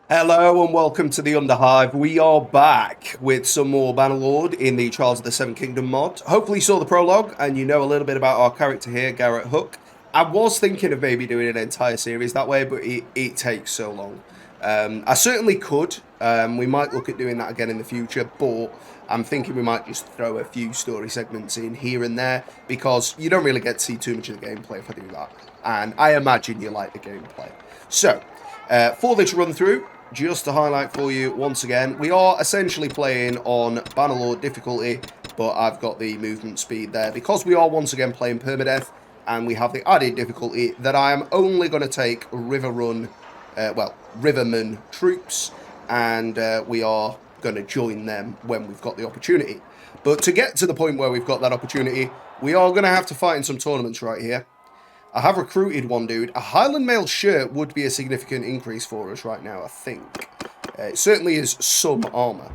Hello and welcome to the Underhive. We are back with some more Bannerlord in the Trials of the Seven Kingdom mod. Hopefully you saw the prologue and you know a little bit about our character here, Garrett Hook. I was thinking of maybe doing an entire series that way, but it takes so long. I certainly could. We might look at doing that again in the future, but I'm thinking we might just throw a few story segments in here and there because you don't really get to see too much of the gameplay if I do that. And I imagine you like the gameplay. So, for this run through, just to highlight for you once again, we are essentially playing on Bannerlord difficulty, but I've got the movement speed there because we are once again playing Permadeath, and we have the added difficulty that I am only going to take Rivermen troops, and we are going to join them when we've got the opportunity. But to get to the point where we've got that opportunity, we are going to have to fight in some tournaments right here. I have recruited one dude. A Highland Mail shirt would be a significant increase for us right now, I think. It certainly is some armour.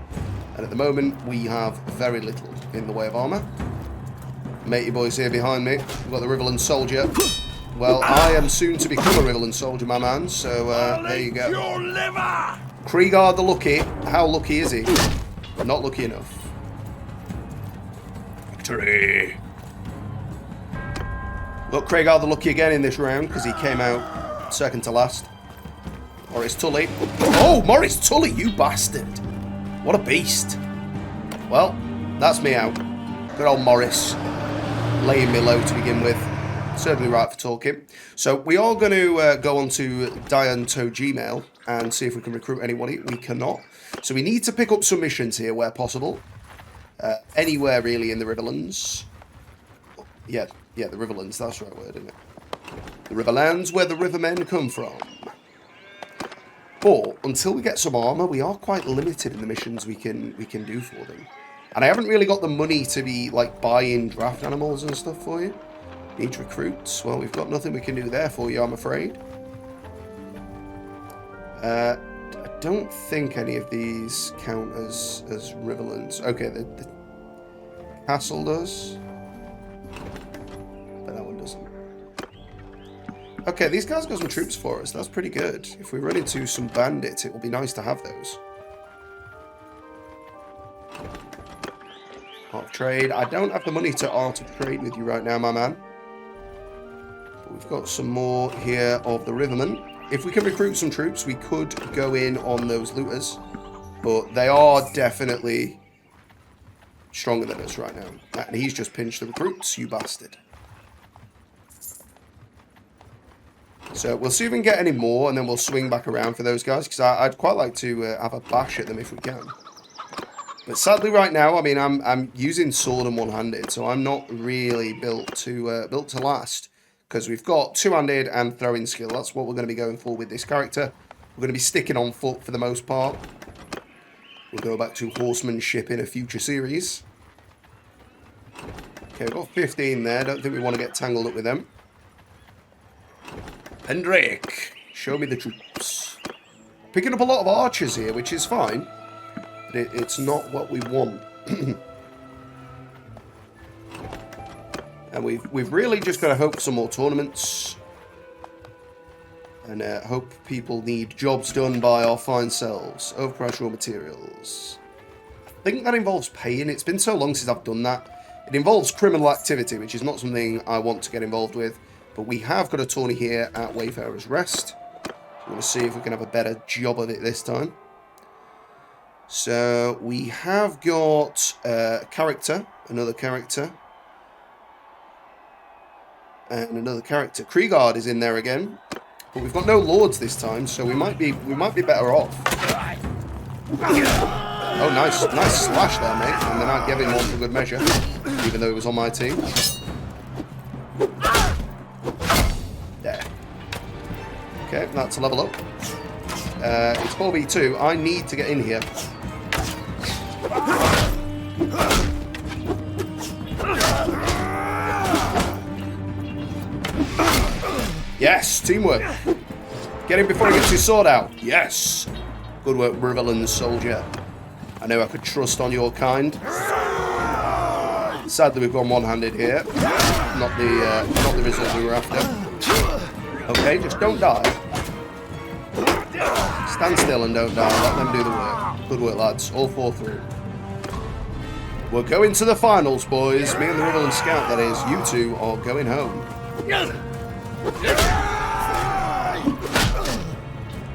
And at the moment, we have very little in the way of armour. Matey boys here behind me. We've got the Riverland soldier. Well, I am soon to become a Riverland soldier, my man. So, there you go. Kriegard the Lucky. How lucky is he? Not lucky enough. Victory! Look, Kriegard the Lucky again in this round because he came out second to last. Morris Tully. Oh, Morris Tully, you bastard. What a beast. Well, that's me out. Good old Morris. Laying me low to begin with. Certainly right for talking. So we are going to go on to Dianto Gmail and see if we can recruit anybody. We cannot. So we need to pick up some missions here where possible. Anywhere really in the Riverlands. Yeah, the Riverlands, that's the right word, isn't it? The Riverlands, where the Rivermen come from. But until we get some armour, we are quite limited in the missions we can do for them. And I haven't really got the money to be, like, buying draft animals and stuff for you. Need recruits. Well, we've got nothing we can do there for you, I'm afraid. I don't think any of these count as Riverlands. Okay, the castle does. Okay, these guys got some troops for us. That's pretty good. If we run into some bandits, it will be nice to have those. Art of Trade. I don't have the money to Art of Trade with you right now, my man. But we've got some more here of the Rivermen. If we can recruit some troops, we could go in on those looters. But they are definitely stronger than us right now. And he's just pinched the recruits, you bastard. So we'll see if we can get any more, and then we'll swing back around for those guys, because I'd quite like to have a bash at them if we can. But sadly right now, I mean, I'm using sword and one-handed, so I'm not really built to last, because we've got two-handed and throwing skill. That's what we're going to be going for with this character. We're going to be sticking on foot for the most part. We'll go back to horsemanship in a future series. Okay, we've got 15 there. Don't think we want to get tangled up with them. Hendrik, show me the troops. Picking up a lot of archers here, which is fine. But it's not what we want. And we've really just got to hope for some more tournaments. And hope people need jobs done by our fine selves. Overpriced raw materials. I think that involves paying. It's been so long since I've done that. It involves criminal activity, which is not something I want to get involved with. But we have got a tourney here at Wayfarer's Rest. We're going to see if we can have a better job of it this time. So we have got a character, another character, and another character. Kriegard is in there again, but we've got no lords this time, so we might be better off. Oh, nice slash there, mate. And then I gave him one for good measure, even though he was on my team. There. Okay, that's a level up. It's 4v2. I need to get in here. Yes, teamwork. Get him before he gets his sword out. Yes. Good work, Riverlands soldier. I know I could trust on your kind. Sadly, we've gone one-handed here. not the result we were after. Okay, just don't die. Stand still and don't die. Let them do the work. Good work, lads. All 4 through. We're going to the finals, boys. Me and the Riverland Scout, that is. You two are going home.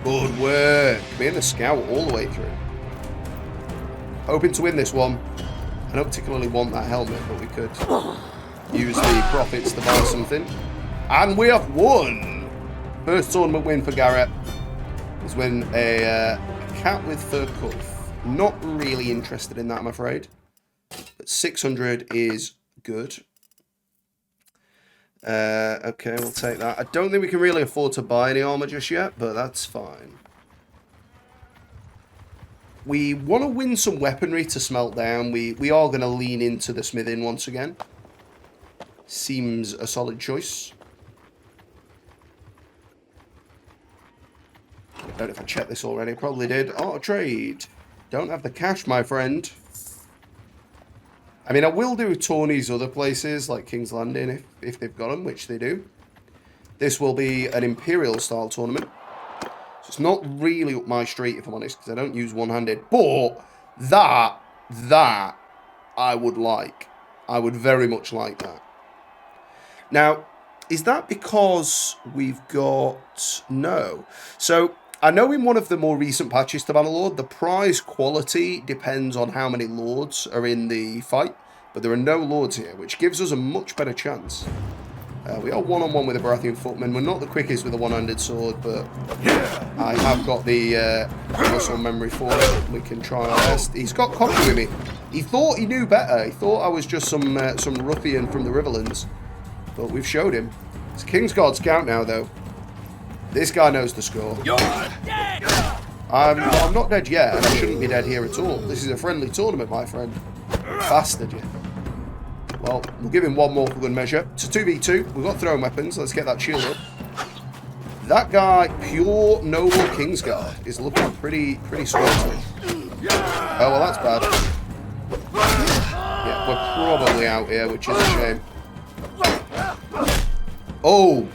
Good work. Me and the Scout all the way through. Hoping to win this one. I don't particularly want that helmet, but we could use the profits to buy something. And we have won! First tournament win for Garrett. Is win a cat with fur cuff. Not really interested in that, I'm afraid. But 600 is good. Okay, we'll take that. I don't think we can really afford to buy any armor just yet, but that's fine. We want to win some weaponry to smelt down. We are going to lean into the smithing once again. Seems a solid choice. I don't know if I checked this already. Probably did. Auto trade. Don't have the cash, my friend. I mean, I will do tourneys other places, like King's Landing, if they've got them, which they do. This will be an Imperial-style tournament. So it's not really up my street, if I'm honest, because I don't use one-handed. But that, I would like. I would very much like that. Now, is that because we've got... No. So, I know in one of the more recent patches to Bannerlord, the prize quality depends on how many lords are in the fight, but there are no lords here, which gives us a much better chance. We are one-on-one with a Baratheon footman. We're not the quickest with a one-handed sword, but I have got the muscle memory for it. We can try our best. He's got cocky with me. He thought he knew better. He thought I was just some ruffian from the Riverlands, but we've showed him. It's Kingsguard Scout now, though. This guy knows the score. You're dead! I'm not dead yet, and I shouldn't be dead here at all. This is a friendly tournament, my friend. Bastard, you. Well, we'll give him one more for good measure. It's a 2v2. We've got throwing weapons. Let's get that shield up. That guy, pure noble Kingsguard, is looking pretty sweltering. Oh, well, that's bad. Yeah, we're probably out here, which is a shame. Oh!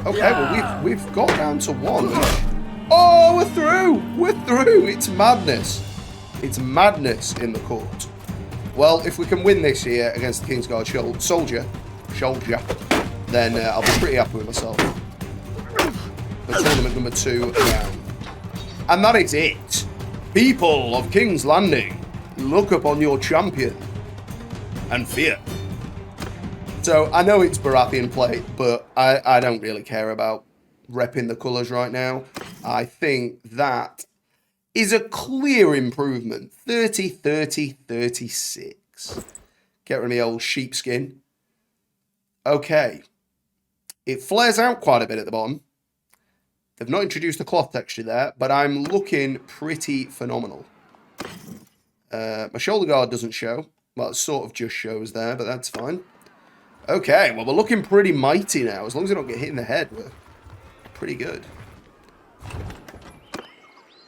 Okay, well, we've got down to 1. Oh, we're through! We're through! It's madness. It's madness in the court. Well, if we can win this here against the Kingsguard soldier, then I'll be pretty happy with myself. The tournament number 2 down. And that is it. People of King's Landing, look upon your champion and fear. So, I know it's Baratheon plate, but I don't really care about repping the colours right now. I think that is a clear improvement. 30, 30, 36. Get rid of my old sheepskin. Okay. It flares out quite a bit at the bottom. They've not introduced a cloth texture there, but I'm looking pretty phenomenal. My shoulder guard doesn't show. Well, it sort of just shows there, but that's fine. Okay, well, we're looking pretty mighty now. As long as we don't get hit in the head, we're pretty good.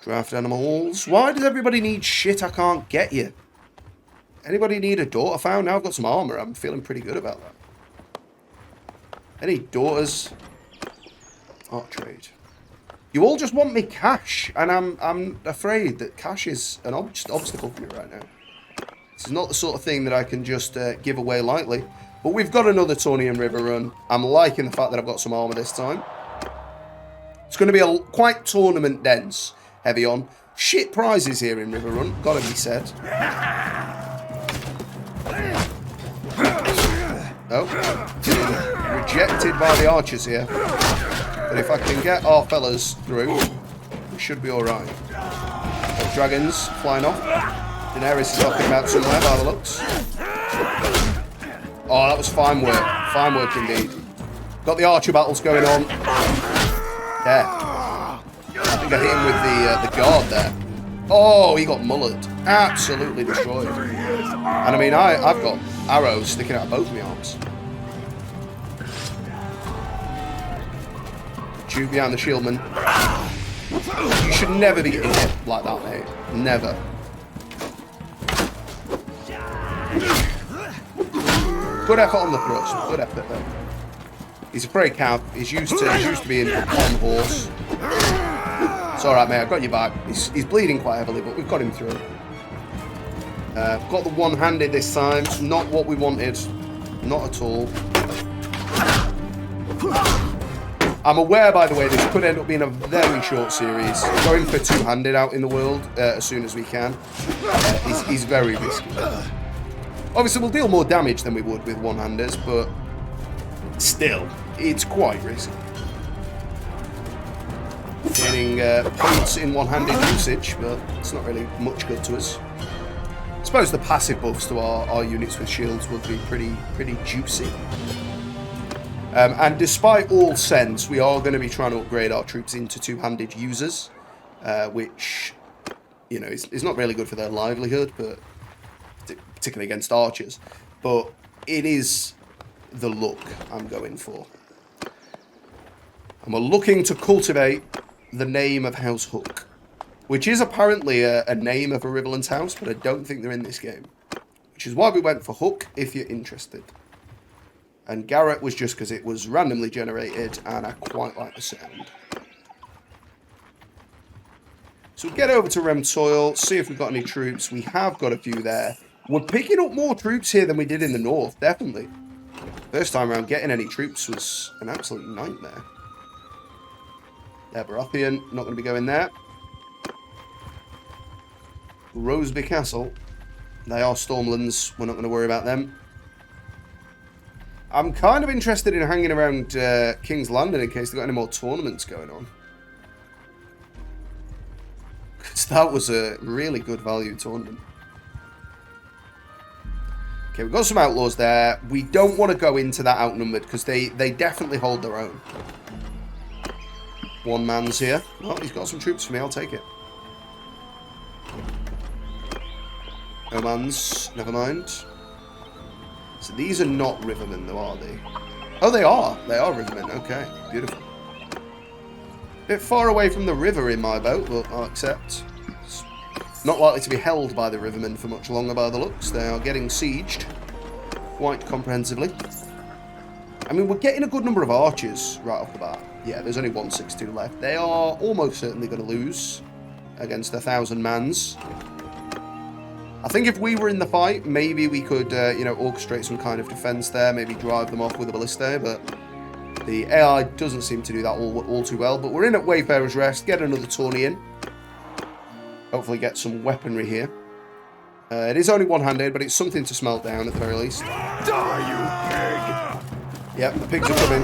Draft animals. Why does everybody need shit I can't get you? Anybody need a daughter found? Now I've got some armor. I'm feeling pretty good about that. Any daughters? Art trade. You all just want me cash, and I'm afraid that cash is an obstacle for me right now. This is not the sort of thing that I can just give away lightly. But we've got another tourney in Riverrun. I'm liking the fact that I've got some armor this time. It's going to be quite tournament dense. Heavy on. Shit prizes here in Riverrun, gotta be said. Oh. Rejected by the archers here. But if I can get our fellas through, we should be alright. Dragons flying off. Daenerys is talking about somewhere by the looks. Oh, that was fine work. Fine work indeed. Got the archer battles going on. There. I think I hit him with the guard there. Oh, he got mullered. Absolutely destroyed. And I mean, I've got arrows sticking out of both my arms. Shoot behind the shieldman. You should never be getting hit like that, mate. Never. Good effort on the thrust. Good effort though. He's a prey cav. He's used to being on horse. It's alright, mate. I've got your back. He's bleeding quite heavily, but we've got him through. Got the one-handed this time. Not what we wanted. Not at all. I'm aware, by the way, this could end up being a very short series. Going for two-handed out in the world as soon as we can is very risky. Obviously, we'll deal more damage than we would with one-handers, but still, it's quite risky. Gaining points in one-handed usage, but it's not really much good to us. I suppose the passive buffs to our units with shields would be pretty juicy. And despite all sense, we are going to be trying to upgrade our troops into two-handed users, which, you know, is not really good for their livelihood, but particularly against archers. But it is the look I'm going for. And we're looking to cultivate the name of House Hook, which is apparently a name of a Riverlands house, but I don't think they're in this game. Which is why we went for Hook, if you're interested. And Garrett was just because it was randomly generated, and I quite like the sound. So we'll get over to Rem Soil, see if we've got any troops. We have got a few there. We're picking up more troops here than we did in the north, definitely. First time around, getting any troops was an absolute nightmare. There, Baratheon, not going to be going there. Roseby Castle. They are Stormlands, we're not going to worry about them. I'm kind of interested in hanging around King's Landing in case they've got any more tournaments going on. Because that was a really good value tournament. Okay, we've got some outlaws there. We don't want to go into that outnumbered because they definitely hold their own. One man's here. Well, he's got some troops for me. I'll take it. No man's. Never mind. So these are not Rivermen, though, are they? Oh, they are. They are Rivermen. Okay, beautiful. Bit far away from the river in my boat, but I'll accept. It's not likely to be held by the Rivermen for much longer by the looks. They are getting sieged quite comprehensively. I mean, we're getting a good number of archers right off the bat. Yeah, there's only 162 left. They are almost certainly going to lose against 1,000 mans. I think if we were in the fight, maybe we could, you know, orchestrate some kind of defense there, maybe drive them off with a ballista, but the AI doesn't seem to do that all too well. But we're in at Wayfarer's Rest, get another tourney in. Hopefully get some weaponry here. It is only one-handed, but it's something to smelt down at the very least. Die, you pig! Yep, the pigs are coming.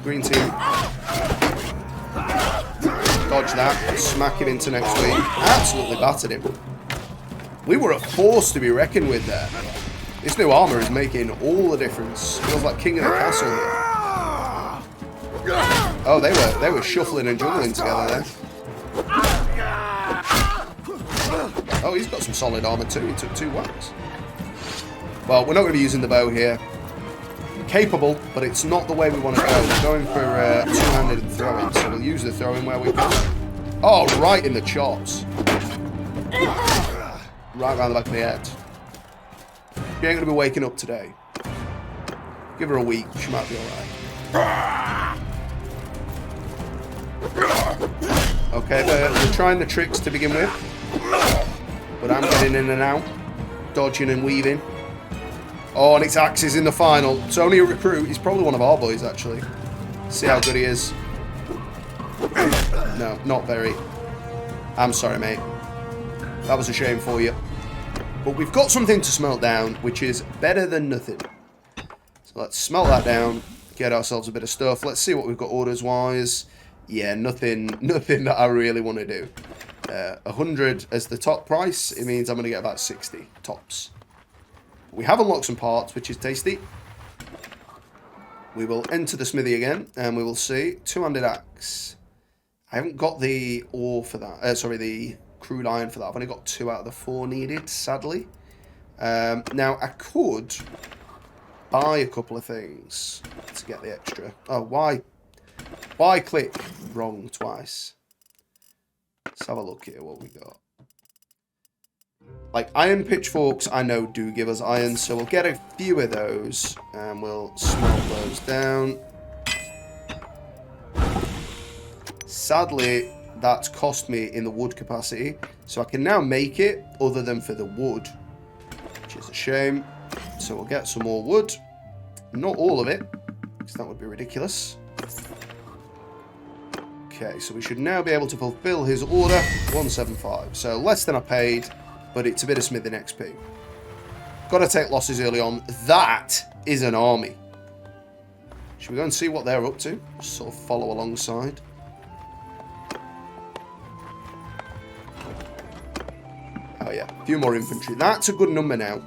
Green team. Dodge that, smack him into next week. Absolutely battered him. We were a force to be reckoned with there. This new armor is making all the difference. Feels like king of the castle here. Oh, they were shuffling and juggling together there. Oh, he's got some solid armor too. He took 2 whacks. Well, we're not going to be using the bow here. Capable, but it's not the way we want to go. We're going for two-handed and throwing, so we'll use the throwing where we can. Oh, right in the chops. Right around the back of the head. She ain't going to be waking up today. Give her a week. She might be alright. Okay, they're trying the tricks to begin with. But I'm getting in and out. Dodging and weaving. Oh, and it's Axes in the final. It's only a recruit. He's probably one of our boys, actually. See how good he is. No, not very. I'm sorry, mate. That was a shame for you. But we've got something to smelt down, which is better than nothing. So let's smelt that down, get ourselves a bit of stuff. Let's see what we've got orders-wise. Yeah, nothing that I really want to do. 100 as the top price. It means I'm going to get about 60 tops. We have unlocked some parts, which is tasty. We will enter the smithy again, and we will see. Two-handed axe. I haven't got the ore for that. Sorry, the crude iron for that. I've only got 2 out of the 4 needed, sadly. Now, I could buy a couple of things to get the extra. Oh, why click wrong twice? Let's have a look here what we got. Like, iron pitchforks, I know, do give us iron, so we'll get a few of those, and we'll smelt those down. Sadly, that's cost me in the wood capacity, so I can now make it other than for the wood, which is a shame. So we'll get some more wood. Not all of it, because that would be ridiculous. Okay, so we should now be able to fulfill his order. 175. So less than I paid, but it's a bit of smithing XP. Got to take losses early on. That is an army. Should we go and see what they're up to? Just sort of follow alongside. Oh yeah, a few more infantry. That's a good number now.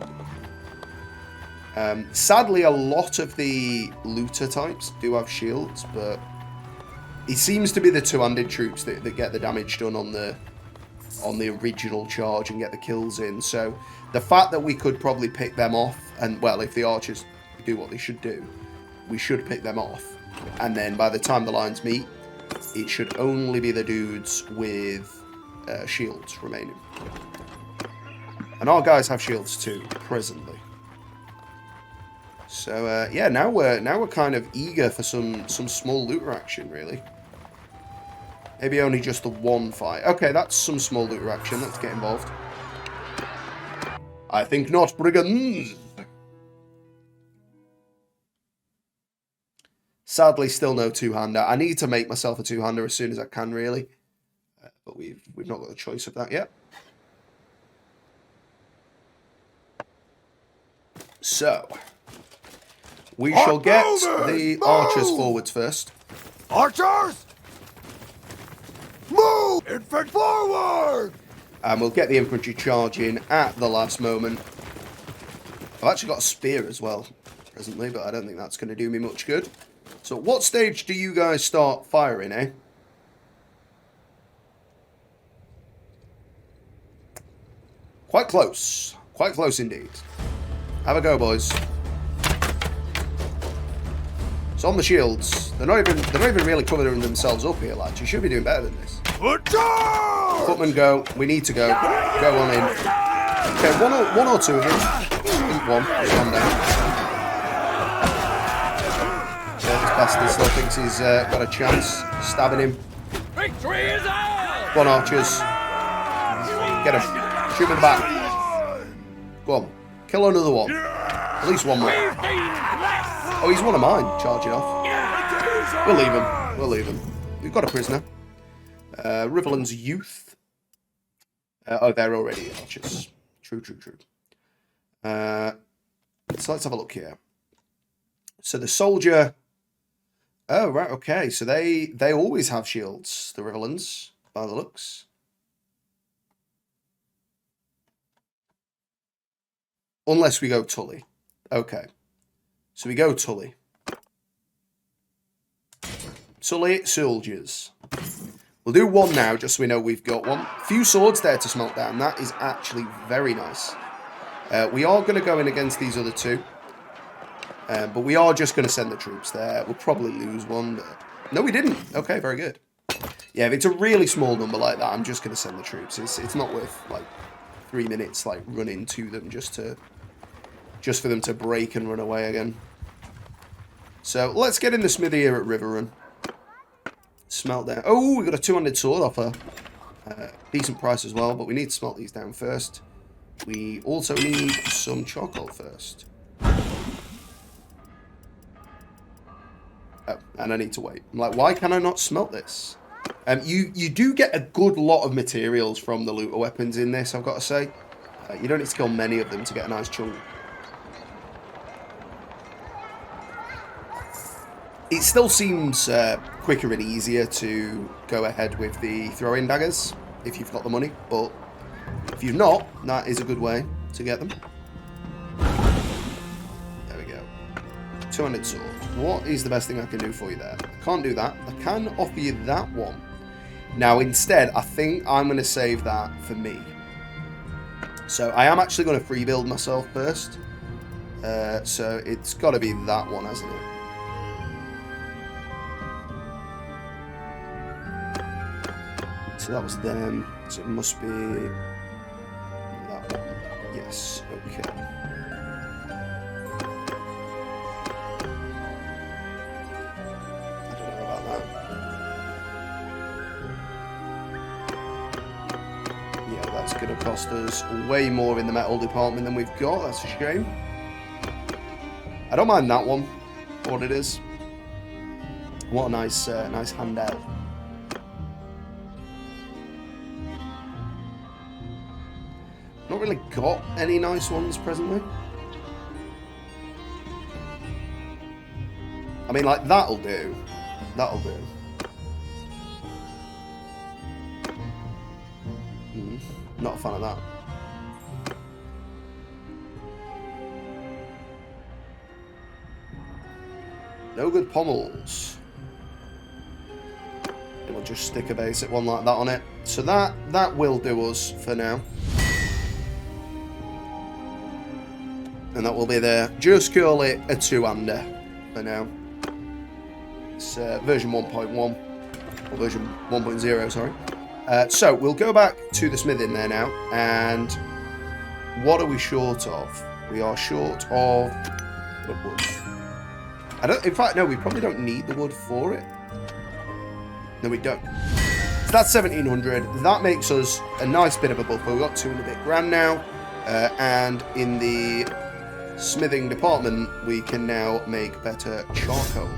Sadly, a lot of the looter types do have shields, but it seems to be the two-handed troops that get the damage done on the original charge and get the kills in. So the fact that we could probably pick them off, and well, if the archers do what they should do, we should pick them off. And then by the time the lines meet, it should only be the dudes with shields remaining. And our guys have shields too, presently. So yeah, now we're kind of eager for some small looter action, really. Maybe only just the one fight. Okay, that's some small looter action. Let's get involved. I think not, brigands. Sadly, still no two-hander. I need to make myself a two-hander as soon as I can, really. But we've not got the choice of that yet. So, we shall get the archers forwards first. Archers! Move! Infantry forward! And we'll get the infantry charging at the last moment. I've actually got a spear as well, presently, but I don't think that's going to do me much good. So, what stage do you guys start firing, eh? Quite close. Quite close indeed. Have a go, boys. It's on the shields. They're not even really covering themselves up here, lads. You should be doing better than this. Footmen, go. We need to go. Go on in. Okay, one or two of them. I think one. Just one down. Yeah, this bastard still thinks he's got a chance. Stabbing him. Victory is ours! Go on, archers. Get him. Shoot him in the back. Go on. Kill another one. At least one more. Oh, he's one of mine. Charging off. We'll leave him. We'll leave him. We've got a prisoner. Riverlands youth. Oh, they're already archers. True. So let's have a look here. So the soldier. Oh, right. Okay. So they always have shields, the Riverlands, by the looks. Unless we go Tully. Okay. So we go Tully. Tully soldiers. We'll do one now, just so we know we've got one. Few swords there to smelt down. That is actually very nice. We are going to go in against these other two. But we are just going to send the troops there. We'll probably lose one. But... No, we didn't. Okay, very good. Yeah, if it's a really small number like that, I'm just going to send the troops. It's not worth, like, 3 minutes, like, running to them just for them to break and run away again. So, let's get in the smithy here at Riverrun. Smelt down. Oh, we got a two-handed sword offer. Decent price as well, but we need to smelt these down first. We also need some charcoal first. Oh, and I need to wait. I'm like, why can I not smelt this? You do get a good lot of materials from the looter weapons in this, I've got to say. You don't need to kill many of them to get a nice chunk. It still seems quicker and easier to go ahead with the throwing daggers if you've got the money, but if you've not, that is a good way to get them. There we go. Two-handed sword. What is the best thing I can do for you there? I can't do that. I can offer you that one. Now, instead, I think I'm going to save that for me. So, I am actually going to free build myself first. So, it's got to be that one, hasn't it? So, that was them. So, it must be that one. Nice. Okay. I don't know about that. Yeah, that's going to cost us way more in the metal department than we've got. That's a shame. I don't mind that one for what it is. What a nice handout. Not really got any nice ones presently. I mean, like, that'll do. That'll do. Not a fan of that. No good pommels. And we'll just stick a basic one like that on it. So that will do us for now. And that will be there. Just call it a two-hander for now. It's version 1.1. Or version 1.0, sorry. So, we'll go back to the smithing there now. And what are we short of? We are short of wood. In fact, no, we probably don't need the wood for it. No, we don't. So that's 1,700. That makes us a nice bit of a buffer. We've got 2 and a bit grand now. And in the smithing department, we can now make better charcoal.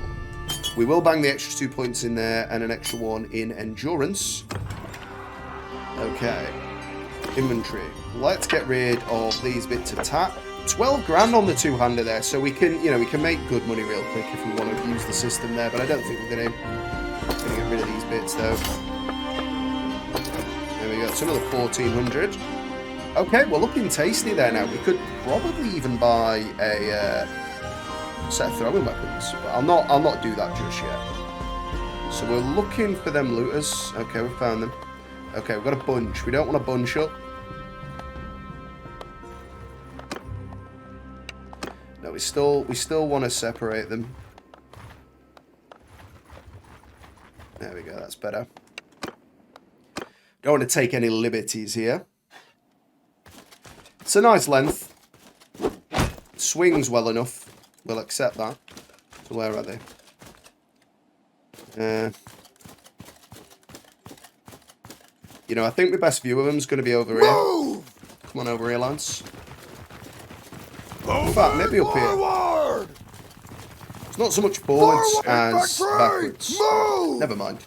We will bang the extra 2 points in there and an extra 1 in endurance. Okay. Inventory. Let's get rid of these bits of tap. 12 grand on the two-hander there, so we can, we can make good money real quick if we want to use the system there, but I don't think we're going to get rid of these bits, though. There we go. It's another 1,400. Okay, we're looking tasty there now. We could probably even buy a set of throwing weapons, but I'll not do that just yet. So we're looking for them looters. Okay, we found them. Okay, we've got a bunch. We don't want to bunch up. No, we still want to separate them. There we go, that's better. Don't want to take any liberties here. It's a nice length. Swings well enough. We'll accept that. So where are they? I think the best view of them is going to be over here. Move! Come on over here, Lance. In fact, maybe up here. It's not so much forwards as backwards. Move! Never mind.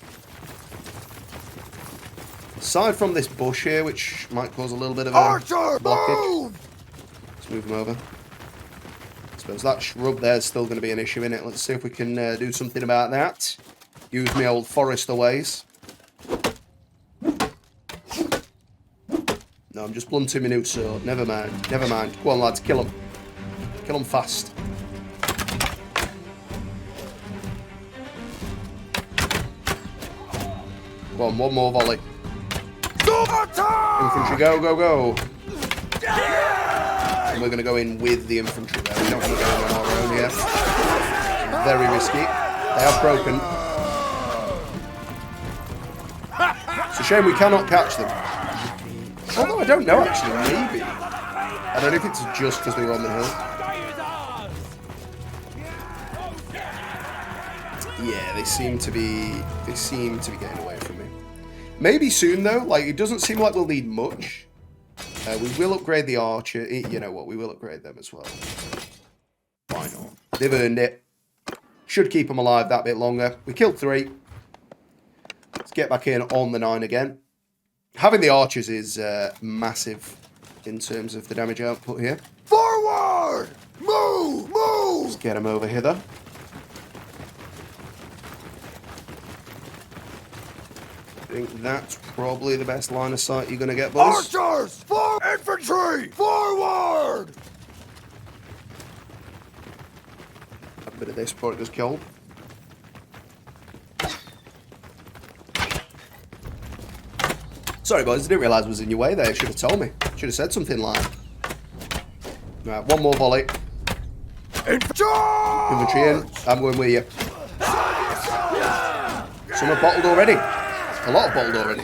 Aside from this bush here, which might cause a little bit of a blockage. Let's move them over. I suppose that shrub there is still going to be an issue in it. Let's see if we can do something about that. Use my old forester ways. No, I'm just blunting my new sword. Never mind. Never mind. Go on, lads. Kill them. Kill them fast. Go on, one more volley. Infantry, go, go, go. And we're going to go in with the infantry there. We don't want to go in on our own here. Very risky. They have broken. It's a shame we cannot catch them. Although I don't know, actually. Maybe. I don't know if it's just because we were on the hill. Yeah, they seem to be getting away from me. Maybe soon though. Like, it doesn't seem like we'll need much. We will upgrade the archer. You know what? We will upgrade them as well. Why not? They've earned it. Should keep them alive that bit longer. We killed 3. Let's get back in on the 9 again. Having the archers is massive in terms of the damage output here. Forward! Move! Move! Let's get them over hither. I think that's probably the best line of sight you're going to get, boys. Archers! For infantry! Forward! A bit of this before it goes cold. Sorry, boys, I didn't realise I was in your way there. You should have told me. Should have said something like... Right, one more volley. Infantry in. I'm going with you. Some are bottled already. A lot of bottled already.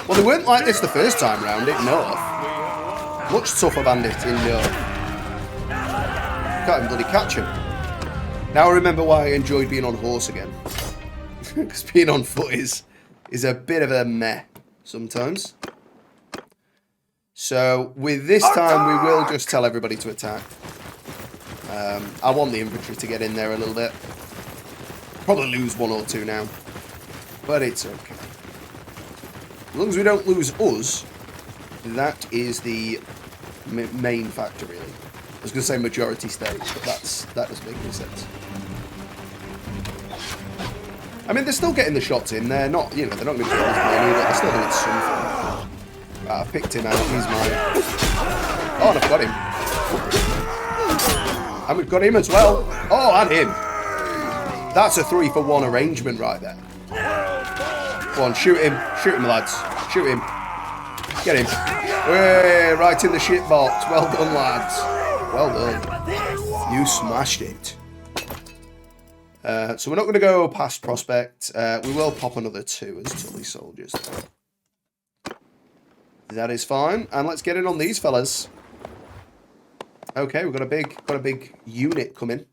Well, they weren't like this the first time round, it north. Much tougher bandit in can't even bloody catch him. Now I remember why I enjoyed being on horse again. Because being on foot is a bit of a meh sometimes. So with this time we will just tell everybody to attack. I want the infantry to get in there a little bit. Probably lose 1 or 2 now. But it's okay. As long as we don't lose us, that is the main factor, really. I was going to say majority state, but that doesn't make any sense. I mean, they're still getting the shots in. They're not, you know, they're not going to get as many, but they're still doing something. Right, I've picked him out. He's mine. Oh, and I've got him. And we've got him as well. Oh, and him. That's a 3-for-1 arrangement right there. Go on, shoot him. Shoot him, lads. Shoot him. Get him. Hey, right in the shit box. Well done, lads. Well done. You smashed it. So we're not going to go past Prospect. We will pop another 2 as Tully soldiers. That is fine. And let's get in on these fellas. Okay, we've got a big unit coming.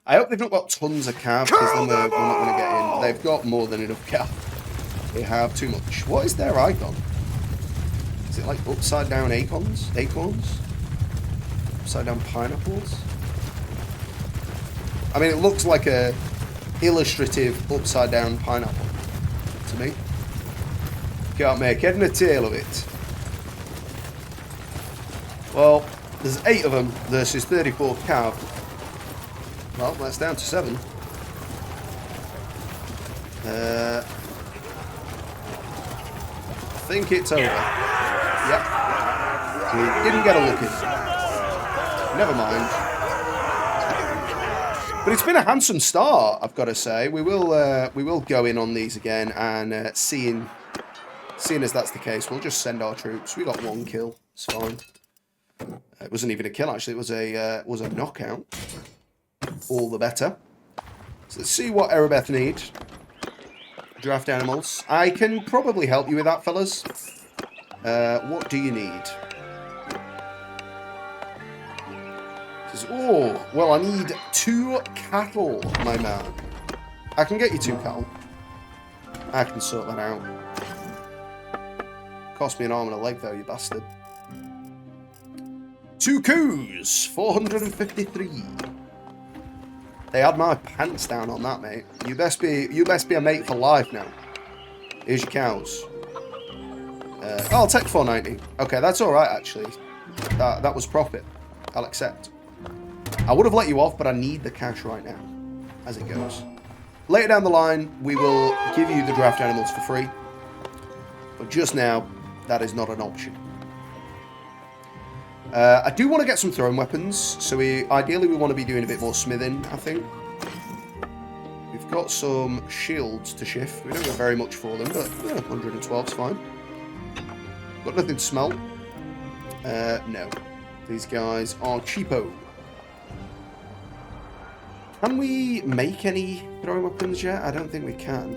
I hope they've not got tons of cav, because then we're not going to get in. They've got more than enough cav. They have too much. What is their icon? Is it like upside down acorns? Upside down pineapples? I mean, it looks like a illustrative upside down pineapple to me. Can't make head and tail of it. Well, there's 8 of them versus 34 cav. Well, that's down to 7. I think it's over. Yep. We didn't get a look in. Never mind. But it's been a handsome start, I've got to say. We will go in on these again, and seeing as that's the case, we'll just send our troops. We got 1 kill. It's fine. It wasn't even a kill, actually. It was a knockout. All the better. So let's see what Erebeth need. Draft animals. I can probably help you with that, fellas. What do you need? Says, oh, well, I need 2 cattle, my man. I can get you 2 cattle. I can sort that out. Cost me an arm and a leg, though, you bastard. 2 coos, 453. They had my pants down on that, mate. You best be a mate for life now. Here's your cows. I'll take 490. Okay, that's all right actually. That was profit. I'll accept. I would have let you off, but I need the cash right now, as it goes. Later down the line, we will give you the draft animals for free, but just now, that is not an option. I do want to get some throwing weapons, so ideally we want to be doing a bit more smithing, I think. We've got some shields to shift. We don't get very much for them, but 112 is fine. Got nothing to smelt. No. These guys are cheapo. Can we make any throwing weapons yet? I don't think we can.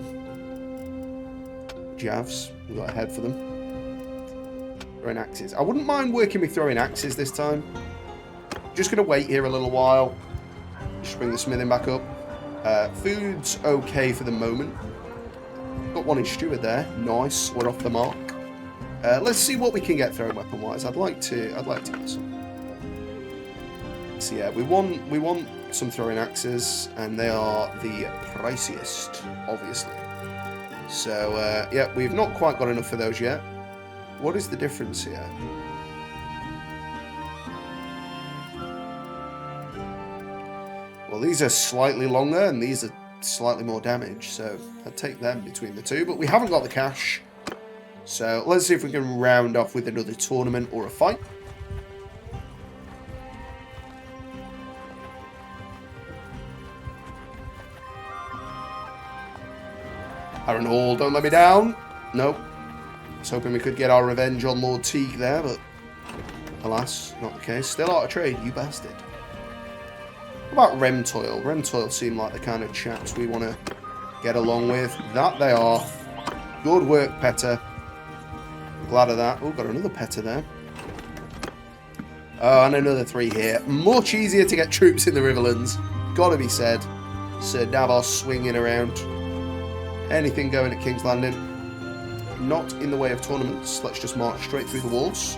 Javs. We've got a head for them. Throwing axes. I wouldn't mind working with throwing axes this time. Just going to wait here a little while. Just bring the smithing back up. Food's okay for the moment. Got 1 in steward there. Nice. We're off the mark. Let's see what we can get throwing weapon wise. I'd like to get some. So yeah, we want some throwing axes, and they are the priciest, obviously. So yeah, we've not quite got enough for those yet. What is the difference here? Well, these are slightly longer, and these are slightly more damage, so I'd take them between the 2, but we haven't got the cash. So let's see if we can round off with another tournament or a fight. Aaron Hall, don't let me down. Nope. I was hoping we could get our revenge on Lord Teague there, but alas, not the case. Still out of trade, you bastard. What about Remtoil? Remtoil seem like the kind of chaps we want to get along with. That they are. Good work, Petter. Glad of that. Oh, got another petter there. Oh, and another 3 here. Much easier to get troops in the Riverlands. Gotta be said. Sir Davos swinging around. Anything going at King's Landing. Not in the way of tournaments. Let's just march straight through the walls.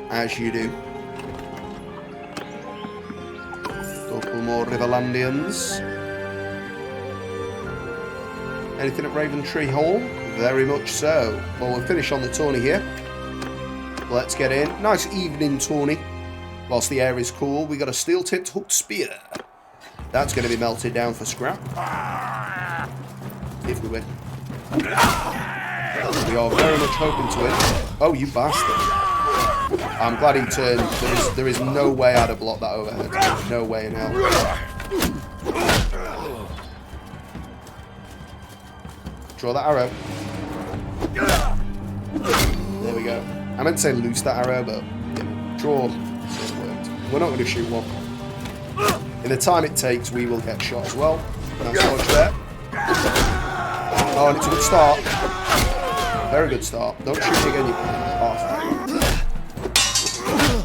As you do. Couple more Riverlandians. Anything at Raven Tree Hall? Very much so. Well, we'll finish on the tourney here. Let's get in. Nice evening tourney. Whilst the air is cool, we got a steel-tipped hooked spear. That's going to be melted down for scrap. If we win. We are very much hoping to win. Oh, you bastard. I'm glad he turned. There is no way I'd have blocked that overhead. No way in hell. Draw that arrow. There we go. I meant to say loose that arrow, but draw. So it worked. We're not going to shoot one. In the time it takes, we will get shot as well. Nice dodge there. Oh, and it's a good start. Very good start. Don't shoot me again, you bastard.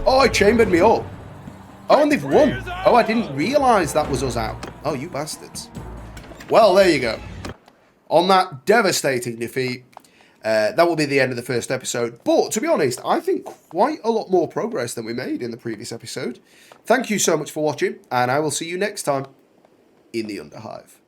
Oh, it chambered me up. Oh, and they've won. Oh, I didn't realise that was us out. Oh, you bastards. Well, there you go. On that devastating defeat, that will be the end of the first episode. But, to be honest, I think quite a lot more progress than we made in the previous episode. Thank you so much for watching, and I will see you next time in the Underhive.